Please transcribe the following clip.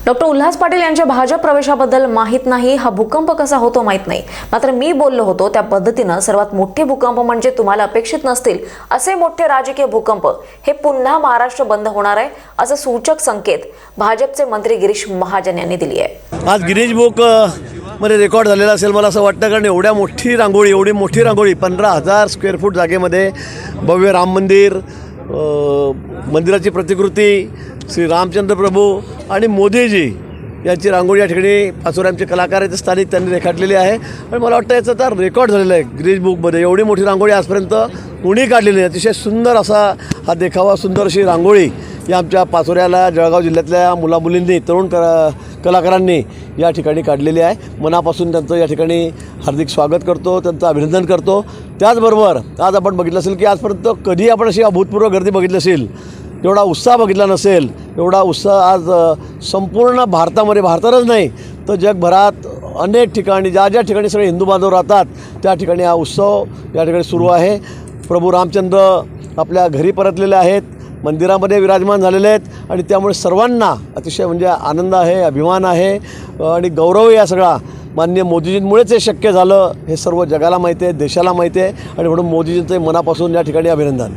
Doctor Ulhas Patil यांच्या भाजप प्रवेशाबद्दल माहीत नाही, हा भूकंप कसा होतो माहीत नाही, मात्र मी बोललो होतो त्या पद्धतीनं सर्वात मोठे भूकंप म्हणजे तुम्हाला अपेक्षित नसतील असे मोठे राजकीय भूकंप हे पुन्हा महाराष्ट्र बंद होणार आहे असं सूचक संकेत भाजपचे मंत्री गिरीश महाजन यांनी दिली आहे। आज गिनीज बुक मध्ये रेकॉर्ड झालेला असेल मला असं वाटतं, कारण एवढी मोठी रांगोळी 15,000 स्क्वेअर फूट जागेमध्ये भव्य राम मंदिर, मंदिराची प्रतिकृती, श्री रामचंद्र प्रभू आणि मोदीजी यांची रांगोळी या ठिकाणी पाचोऱ्यांचे कलाकार आहेत स्थानिक त्यांनी रेखाटलेली आहे। आणि मला वाटतं याचा तर रेकॉर्ड झालेला आहे गिनीज बुकमध्ये। एवढी मोठी रांगोळी आजपर्यंत कोणी काढलेली नाही। अतिशय सुंदर असा हा देखावा, सुंदर अशी रांगोळी या आमच्या पाचोऱ्याला जळगाव जिल्ह्यातल्या मुलामुलींनी, तरुण कलाकारांनी या ठिकाणी काढलेली आहे। मनापासून त्यांचं या ठिकाणी हार्दिक स्वागत करतो, त्यांचं अभिनंदन करतो। त्याचबरोबर आज आपण बघितलं असेल की आजपर्यंत कधी आपण अशी अभूतपूर्व गर्दी बघितली असेल, एवढा उत्साह बघितला नसेल, एवढा उत्साह आज संपूर्ण भारतातच नाही तर जगभरात अनेक ठिकाणी ज्या ठिकाणी सगळे हिंदू बांधव राहतात त्या ठिकाणी हा उत्सव या ठिकाणी सुरू आहे। प्रभू रामचंद्र आपल्या घरी परतलेले आहेत, मंदिरामध्ये विराजमान झालेले आहेत आणि त्यामुळे सर्वांना अतिशय म्हणजे आनंद आहे, अभिमान आहे आणि गौरव या सगळा माननीय मोदीजींमुळेच हे शक्य झालं हे सर्व जगाला माहिती आहे, देशाला माहिती आहे आणि म्हणून मोदीजींचं मनापासून या ठिकाणी अभिनंदन।